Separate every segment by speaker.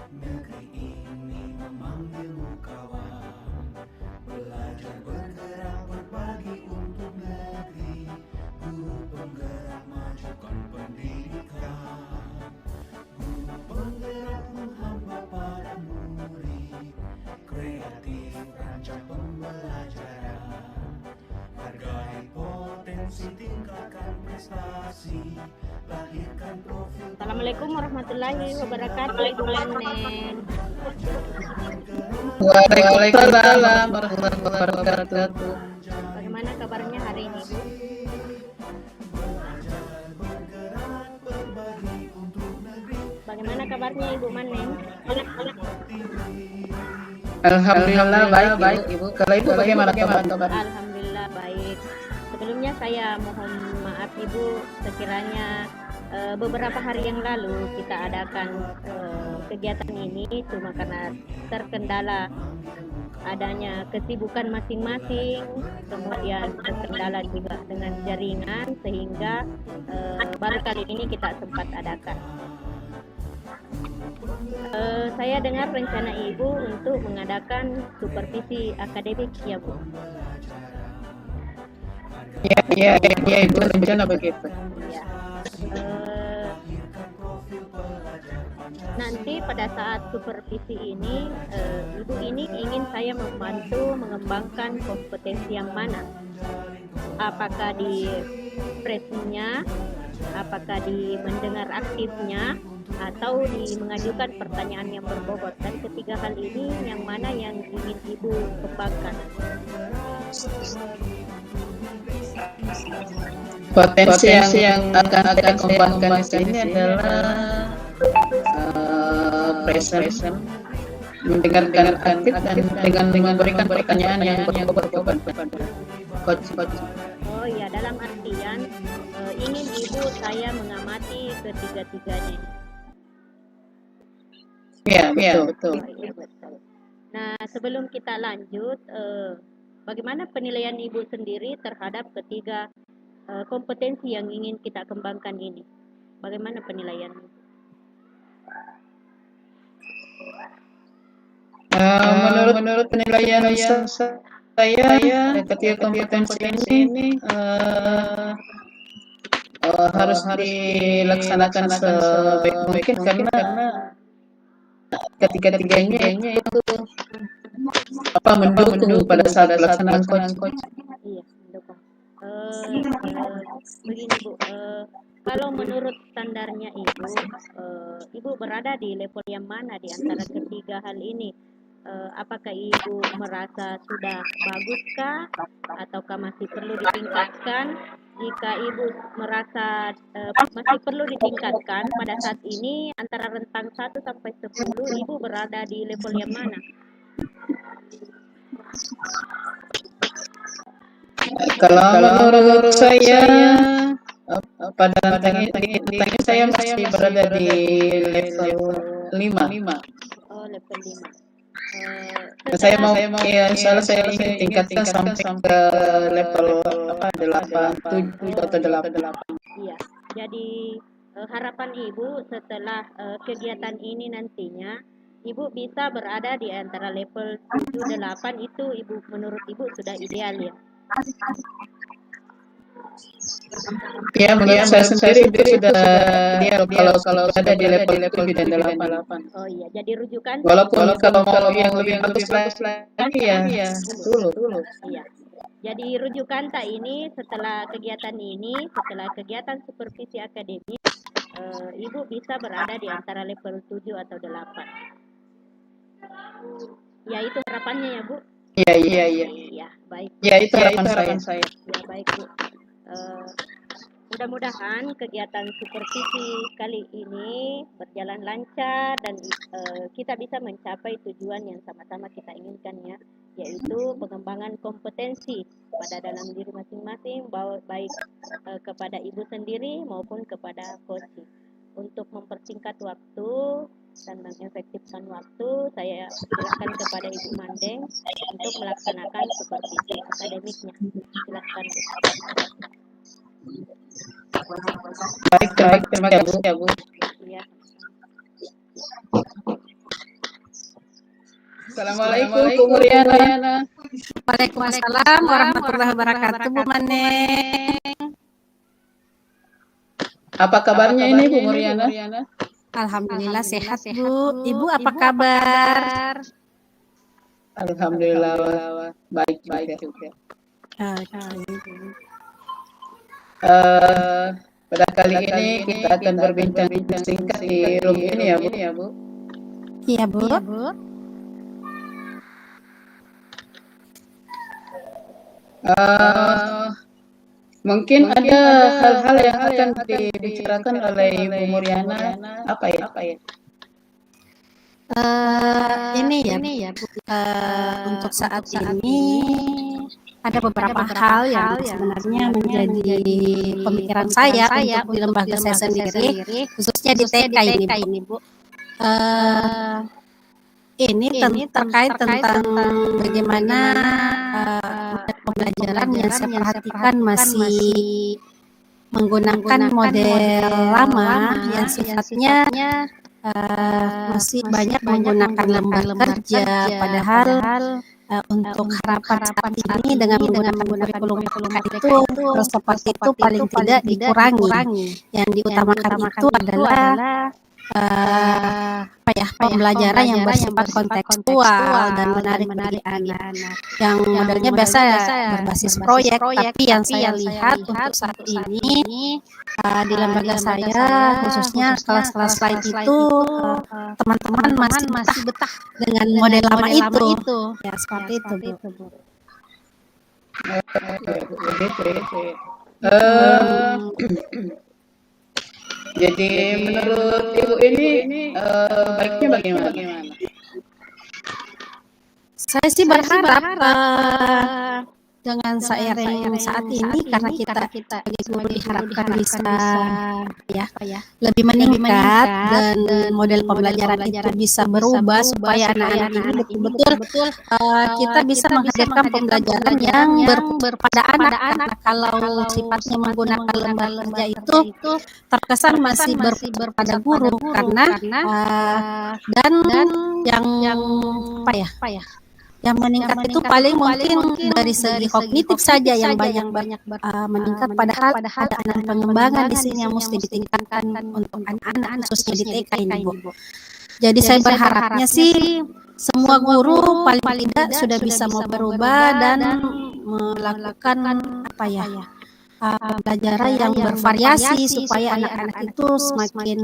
Speaker 1: Negeri ini memanggilmu kawan. Belajar bergerak berbagi untuk negeri. Guru penggerak majukan pendidikan. Guru penggerak menghamba pada murid. Kreatif rancang pembelajaran. Hargai potensi, tingkatkan prestasi. Lahirkan profil.
Speaker 2: Assalamualaikum warahmatullahi wabarakatuh, Ibu Manen.
Speaker 3: Waalaikumsalam warahmatullahi wabarakatuh.
Speaker 2: Bagaimana kabarnya hari ini, Bu? Bagaimana kabarnya Ibu Manen?
Speaker 3: Alhamdulillah baik Ibu. Kalau Ibu bagaimana kabar?
Speaker 2: Alhamdulillah baik. Sebelumnya saya mohon maaf Ibu, sekiranya beberapa hari yang lalu kita adakan kegiatan ini cuma karena terkendala adanya kesibukan masing-masing, kemudian terkendala juga dengan jaringan, sehingga baru kali ini kita sempat adakan. Saya dengar rencana Ibu untuk mengadakan supervisi akademik, ya Bu?
Speaker 3: Ya Ibu, rencana begitu.
Speaker 2: Ya. Nanti pada saat supervisi ini, Ibu ini ingin saya membantu mengembangkan kompetensi yang mana? Apakah di presnya, apakah di mendengar aktifnya, atau di mengajukan pertanyaan yang berbobot? Dan ketiga hal ini yang mana yang ingin Ibu kembangkan?
Speaker 3: Potensi yang akan kembangkan di sini adalah present, mendengarkan aktif dan dengan memberikan pertanyaan yang berbobot kepada coach.
Speaker 2: Oh iya, dalam artian ingin Ibu saya mengamati ketiga-tiganya.
Speaker 3: Ya, betul.
Speaker 2: Oh, iya, betul. Nah, sebelum kita lanjut, bagaimana penilaian Ibu sendiri terhadap ketiga kompetensi yang ingin kita kembangkan ini? Bagaimana penilaian Ibu?
Speaker 3: Menurut penilaian saya ketiga kompetensi ini harus dilaksanakan sebaik mungkin karena ketiga-tiganya itu mendukung pada saat pelaksanaan coach.
Speaker 2: Iya, mendukung. Begini Bu, kalau menurut standarnya Ibu, Ibu berada di level yang mana di antara ketiga hal ini? Apakah Ibu merasa sudah baguskah, ataukah masih perlu ditingkatkan? Jika Ibu merasa masih perlu ditingkatkan, pada saat ini antara rentang 1 sampai 10, Ibu berada di level yang mana?
Speaker 3: Kalau menurut saya pada rentang ini saya masih berada di level 5.
Speaker 2: Oh, level 5.
Speaker 3: Saya mau insya Allah saya ingin tingkatkan sampai ke level 8, 7 atau 8.
Speaker 2: Iya, jadi harapan Ibu setelah kegiatan ini nantinya Ibu bisa berada di antara level 7, 8, itu menurut Ibu sudah ideal, ya?
Speaker 3: Ya, menurut saya sendiri itu sudah ideal kalau ada di level 7 dan 8.
Speaker 2: Oh iya, jadi rujukan
Speaker 3: Walaupun kalau mau yang lebih bagus lagi ya dulu.
Speaker 2: Iya. Jadi rujukan tak ini setelah kegiatan supervisi akademik, Ibu bisa berada di antara level 7 atau 8. Ya, itu harapannya ya, Bu?
Speaker 3: Iya.
Speaker 2: Iya, baik.
Speaker 3: Ya, itu harapan saya.
Speaker 2: Ya, baik, Bu. Mudah-mudahan kegiatan supervisi kali ini berjalan lancar dan kita bisa mencapai tujuan yang sama-sama kita inginkan, ya, yaitu pengembangan kompetensi pada dalam diri masing-masing, baik kepada Ibu sendiri maupun kepada coach. Untuk mempersingkat waktu dan mengefektifkan waktu, saya silakan kepada Ibu Mandeng untuk melaksanakan supervisi akademiknya. Silakan, Bu.
Speaker 3: Baik, terima kasih ya Bu.
Speaker 2: Ya.
Speaker 3: Assalamualaikum Bu Muriana.
Speaker 4: Waalaikumsalam warahmatullahi wabarakatuh, Bu Mane.
Speaker 3: Apa kabarnya ini Bu Muriana?
Speaker 4: Alhamdulillah sehat, Bu. Ibu apa kabar?
Speaker 3: Alhamdulillah baik juga. Pada kali ini kita akan berbincang singkat di room ini ya Bu.
Speaker 4: Iya, Bu.
Speaker 3: Mungkin ada hal-hal yang akan dibicarakan oleh Ibu Muriana, apa ya?
Speaker 4: Ini ya, Bu. Untuk saat ini ada beberapa hal yang sebenarnya menjadi pemikiran saya untuk di lembaga saya sendiri, khususnya di TK ini, Bu. Ini terkait tentang bagaimana pembelajaran yang saya perhatikan masih menggunakan model lama yang sifatnya masih banyak menggunakan lembar kerja, padahal untuk harapan saat ini dengan menggunakan kurikulum itu seperti itu paling tidak dikurangi. Yang diutamakan itu adalah pembelajaran yang bersifat kontekstual dan menarik anak. Yang modelnya biasa berbasis proyek, tapi yang saya lihat untuk saat ini di lembaga saya, khususnya kelas-kelas lain itu, teman-teman masih betah dengan model lama itu. Ya, seperti itu, Bu.
Speaker 3: Jadi menurut Ibu ini baiknya bagaimana?
Speaker 4: Saya sih berharap dengan seiring saat ini, karena kita sebagai guru diharapkan bisa lebih meningkat dan model pembelajaran itu bisa berubah supaya anak-anak ini betul-betul kita bisa menghadirkan pembelajaran yang pada anak. Kalau sifatnya menggunakan lembar kerja itu terkesan masih pada guru, karena dan yang meningkat itu paling mungkin dari segi kognitif saja yang banyak meningkat, padahal ada anak pengembangan di sini yang mesti ditingkatkan untuk anak-anak khususnya di TK ini, Bu. Jadi saya berharapnya sih semua guru paling tidak sudah bisa mau berubah dan melakukan pembelajaran yang bervariasi supaya anak-anak itu semakin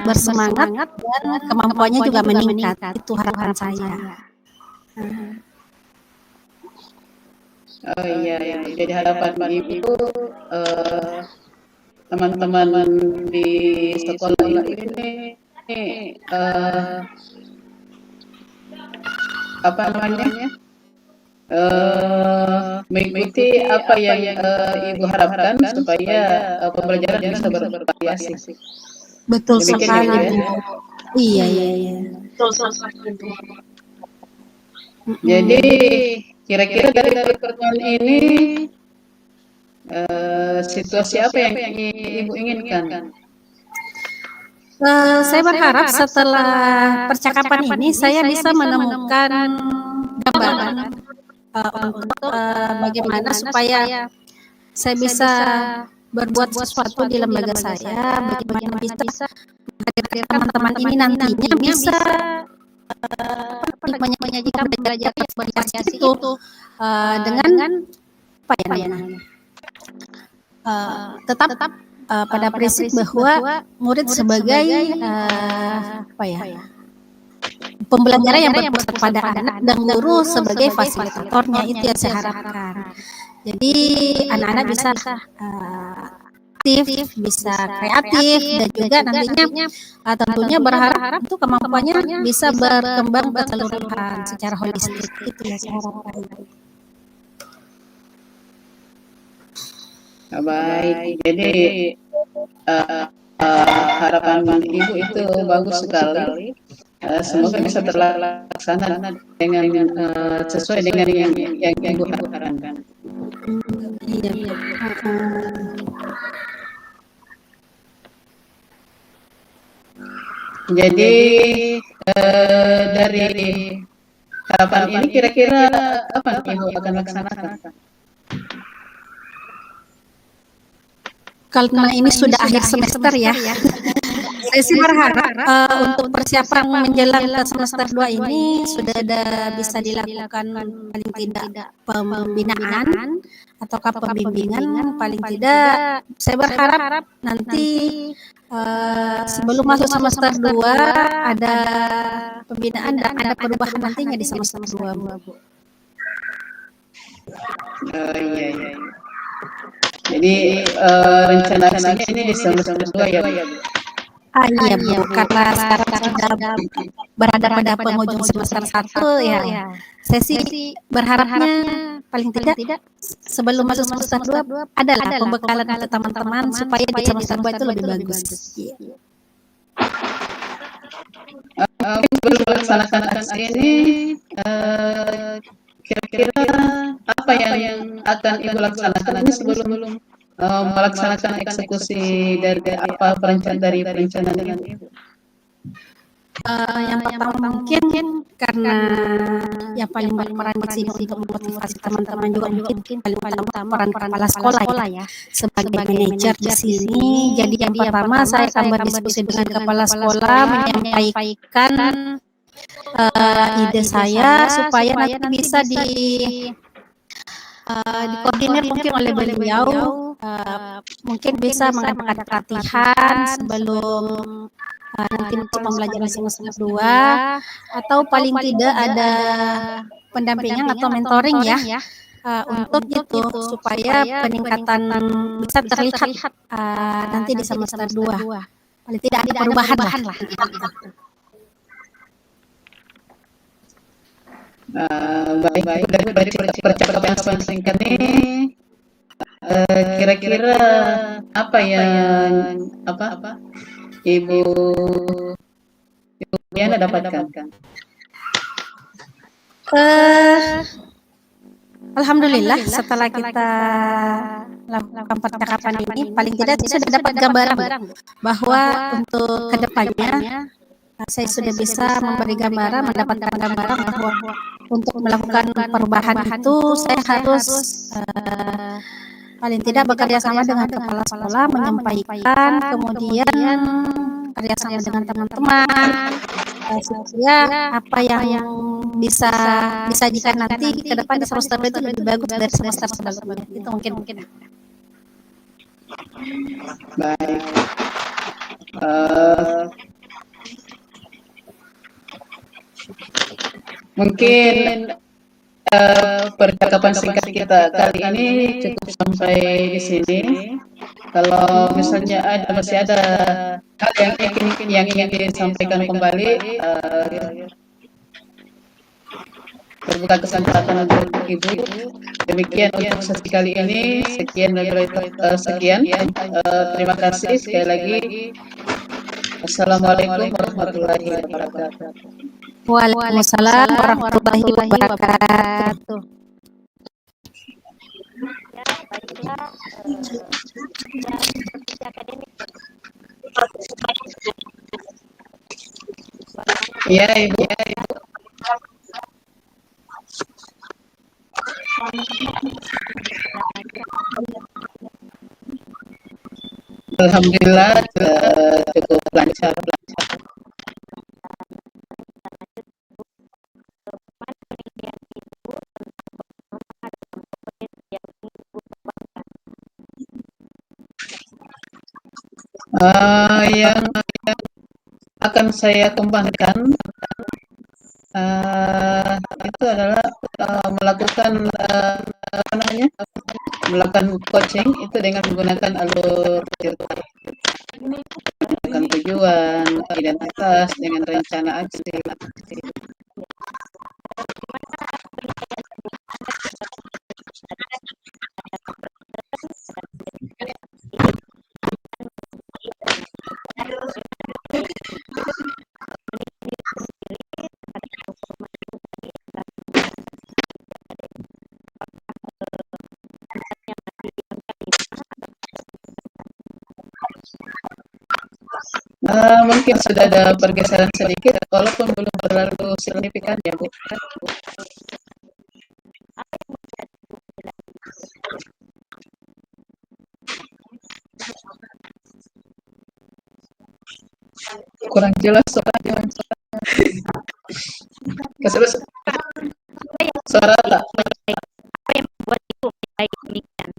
Speaker 4: bersemangat dan kemampuannya juga meningkat. Itu harapan saya.
Speaker 3: Oh iya. Jadi harapan Ibu teman-teman di sekolah ini mengikuti apa yang Ibu harapkan supaya pembelajaran bisa bervariasi.
Speaker 4: Betul sekali. Iya.
Speaker 3: Jadi kira-kira dari pertemuan ini situasi apa yang Ibu inginkan?
Speaker 4: Saya berharap setelah percakapan ini saya bisa menemukan gambaran untuk bagaimana supaya saya bisa berbuat sesuatu di lembaga saya, bagaimana bisa menghadirkan teman-teman ini nantinya bisa menyajikan pembelajaran yang bervariasi itu dengan tetap pada prinsip bahwa murid sebagai pembelajaran yang berpusat pada anak dan guru sebagai fasilitatornya, itu yang saya harapkan. Jadi anak-anak bisa aktif, bisa kreatif, dan juga nantinya tentunya berharap itu kemampuannya bisa berkembang keseluruhan secara holistik. Itu yang saya harapkan.
Speaker 3: Baik, jadi harapan Ibu itu bagus sekali. Semoga bisa terlaksana dengan sesuai dengan yang Ibu harapkan.
Speaker 4: Iya.
Speaker 3: Jadi dari harapan ini kira-kira apa Ibu akan laksanakan?
Speaker 4: Karena ini sudah akhir semester ya, saya sih berharap untuk persiapan menjelang ke semester 2 ini sudah ada bisa dilakukan paling tidak pembinaan ataukah pembimbingan, paling tidak saya berharap nanti sebelum masuk semester 2 ada pembinaan dan ada perubahan nantinya di semester 2, Bu.
Speaker 3: Iya, iya. Jadi rencana aksinya ini di semester 2 ya Bu?
Speaker 4: Iya Bu, karena sekarang sudah berada pada penghujung semester 1 ya, saya sih berharapnya paling tidak sebelum masuk semester 2 adalah pembekalan untuk teman-teman supaya di semester 2 itu lebih bagus. Iya.
Speaker 3: Mungkin sebelum melaksanakan aksi ini, kira-kira apa yang akan Ibu laksanakan ini sebelum melaksanakan eksekusi dari perencanaan ini?
Speaker 4: Yang pertama mungkin karena yang paling berperan di sini untuk memotivasi teman-teman juga mungkin paling utama peran kepala sekolah ya sebagai manajer di sini. Jadi yang pertama saya akan berdiskusi dengan kepala sekolah menyampaikan ide saya supaya nanti bisa dikoordinir mungkin oleh beliau, mungkin bisa mengadakan pelatihan sebelum nanti masuk pembelajaran semester 2 atau paling tidak ada pendampingan atau mentoring ya untuk itu supaya peningkatan bisa terlihat nanti di semester 2. Paling tidak ada perubahan lah.
Speaker 3: Baik, dari percakapan yang singkat ini, kira-kira apa yang Ibu Diana dapatkan?
Speaker 4: Alhamdulillah setelah kita lakukan percakapan ini paling tidak saya sudah dapat gambaran bahwa untuk kedepannya saya sudah bisa memberi gambaran, mendapatkan gambaran bahwa untuk melakukan perubahan itu saya harus paling tidak bekerja sama dengan kepala sekolah, menyampaikan, kemudian kerjasama dengan teman-teman, supaya apa yang bisa disajikan nanti ke depan di semester itu lebih bagus dari semester sebelumnya. Itu mungkin.
Speaker 3: Baik. Mungkin percakapan singkat kita kali ini cukup sampai di sini. Kalau misalnya masih ada hal yang ingin disampaikan kembali, terbuka kesempatan untuk Ibu. Demikian untuk sesi kali ini. Sekian. Terima kasih sekali lagi. Assalamualaikum warahmatullahi wabarakatuh.
Speaker 4: Waalaikumsalam warahmatullahi wabarakatuh.
Speaker 2: Ya, baiklah. Akademik.
Speaker 3: Ya, Ibu. Alhamdulillah cukup lancar. Yang akan saya kembangkan itu adalah melakukan melakukan coaching itu dengan menggunakan alur dengan tujuan, identitas, dengan rencana aksi. Mungkin sudah ada pergeseran sedikit, walaupun belum terlalu signifikan ya Bu. Kurang jelas suaranya. Terus suara tak?
Speaker 2: Apa yang membuat Ibu baik demikian?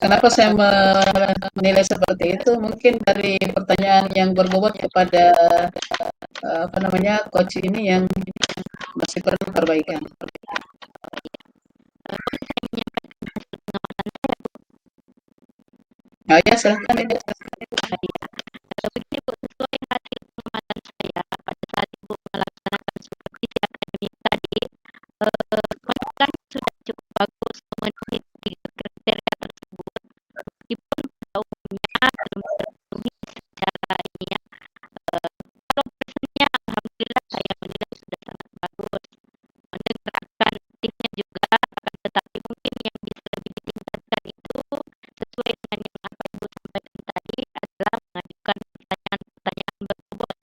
Speaker 3: Kenapa saya menilai seperti itu? Mungkin dari pertanyaan yang berbobot kepada apa namanya coach ini yang masih perlu perbaikan. Ya silahkan ini.
Speaker 2: Begini Bu, sesuai hasil pengamatan saya pada saat Ibu melaksanakan supervisi akademik tadi, maka sudah cukup bagus memenuhi tiga kriteria tersebut, meskipun pada umumnya belum terpenuhi secara ini ya. Kalau personnya alhamdulillah saya menilai sudah sangat bagus, mendengarkan timnya juga, akan tetapi mungkin yang bisa lebih ditingkatkan itu sesuai dengan yang apa Ibu sampaikan tadi adalah mengajukan pertanyaan-pertanyaan berbobot,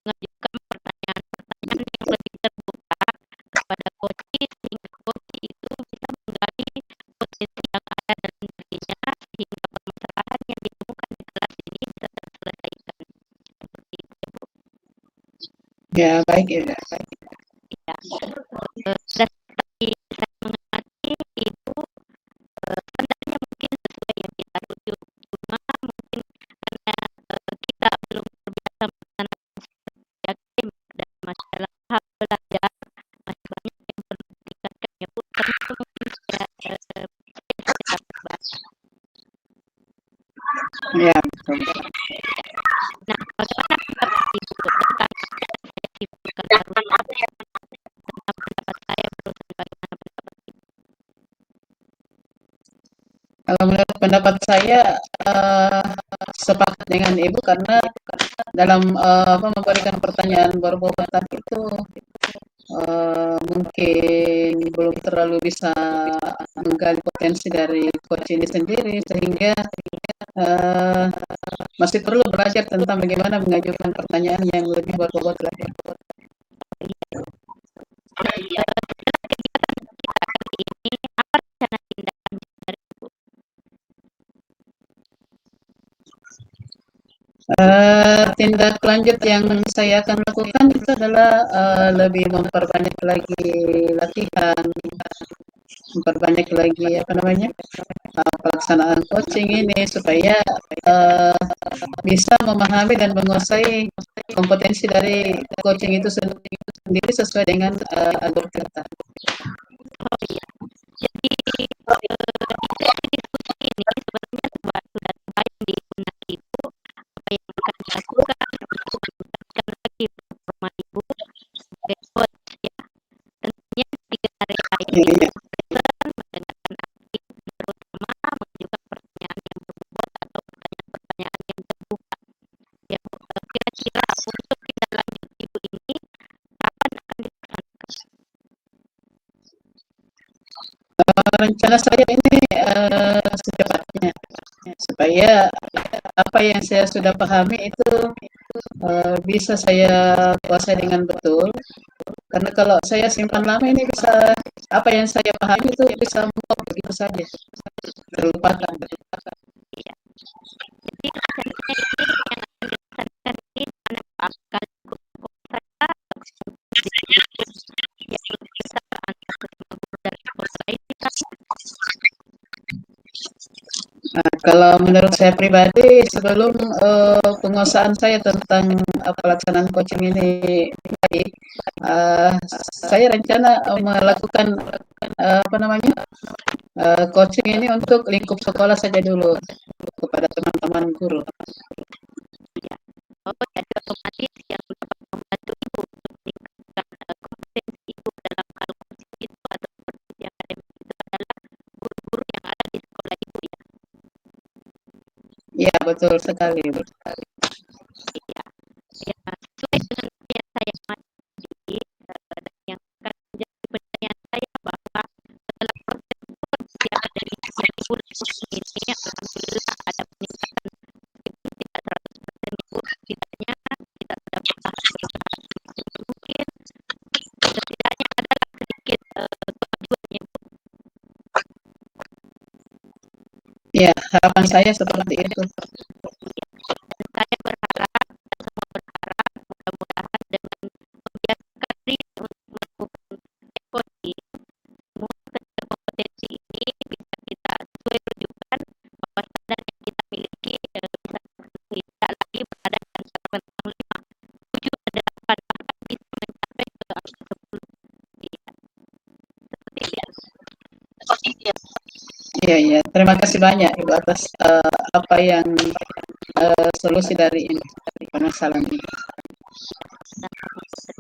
Speaker 2: mengajukan pertanyaan-pertanyaan yang lebih terbuka kepada coach sehingga coach itu bisa menggali potensi yang ada dalam dirinya sehingga permasalahan yang ditemukan di kelas ini bisa terselesaikan. Seperti itu ya Bu.
Speaker 3: Ya baik ya.
Speaker 2: Ya, dan tadi saya mengamati Ibu standarnya mungkin sesuai yang kita rujuk, cuma mungkin karena kita belum terbiasa melaksanakan seperti akademik dan masih dalam tahap belajar, masih banyak yang perlu ditingkatkan ya Bu, termasuk mungkin saya sekitar terbatas.
Speaker 3: Ya betul.
Speaker 2: Nah, bagaimana pendapat Ibu tentang saya simpulkan barusan tentang pendapat saya barusan, bagaimana pendapat Ibu?
Speaker 3: Kalau menurut pendapat saya sepakat dengan Ibu karena dalam memberikan pertanyaan berbobot tadi itu mungkin belum terlalu bisa menggali potensi dari coach ini sendiri sehingga masih perlu belajar tentang bagaimana mengajukan pertanyaan yang lebih berbobot lagi.
Speaker 2: Nah, setelah kegiatan kita kali ini, apa rencana tindak lanjut dari Ibu?
Speaker 3: Tindak lanjut yang saya akan lakukan itu adalah lebih memperbanyak lagi latihan, memperbanyak lagi apa namanya pelaksanaan coaching ini supaya bisa memahami dan menguasai kompetensi dari coaching itu sendiri sesuai dengan alur kita.
Speaker 2: Oh iya, jadi di sesi diskusi ini sebenarnya sudah terbayang di benak Ibu apa yang akan dilakukan untuk meningkatkan lagi performa Ibu sebagai coach ya. Tentunya tiga area ini
Speaker 3: Iya.
Speaker 2: present, mendengarkan aktif, dan terutama mengajukan pertanyaan yang berbobot atau pertanyaan-pertanyaan yang terbuka. Ya Bu, kira-kira untuk tindak lanjut Ibu ini kapan akan dilaksanakan?
Speaker 3: Rencana saya ini secepatnya supaya apa yang saya sudah pahami itu bisa saya kuasai dengan betul. Karena kalau saya simpan lama ini bisa apa yang saya pahami itu bisa menguap begitu saja, terlupakan.
Speaker 2: Iya. Jadi rencananya ini yang akan dilaksanakan ini mana akan saya yang lebih besar antara sesama guru dari sekolah lain kita.
Speaker 3: Kalau menurut saya pribadi sebelum penguasaan saya tentang pelaksanaan coaching ini baik, saya rencana melakukan apa namanya coaching ini untuk lingkup sekolah saja dulu kepada teman-teman guru.
Speaker 2: Ya. Oh, jadi otomatis yang dapat membantu Ibu untuk meningkatkan kompetensi Ibu dalam hal coaching itu atau supervisi akademik itu adalah guru-guru yang ada di sekolah Ibu ya.
Speaker 3: Ya betul sekali.
Speaker 2: Iya. Ya, sesuai dengan apa yang saya amati dan yang akan menjadi penilaian saya bahwa setelah proses supervisi akademik yang Ibu lakukan ini, alhamdulillah ada peningkatan
Speaker 3: harapan saya seperti itu.
Speaker 2: Saya berharap, semua berharap, mudah-mudahan dengan membiasakan diri untuk melakukan ekologi, semua kompetensi ini bisa kita sesuai rujukan bahwa standar yang kita miliki bisa terpenuhi, tidak lagi berada di antara bentang 5, 7, dan 8, bahkan bisa mencapai ke angka 10. Iya, seperti itu.
Speaker 3: Iya, terima kasih banyak Ibu atas apa yang solusi dari ini permasalahan ini.
Speaker 2: Terima kasih.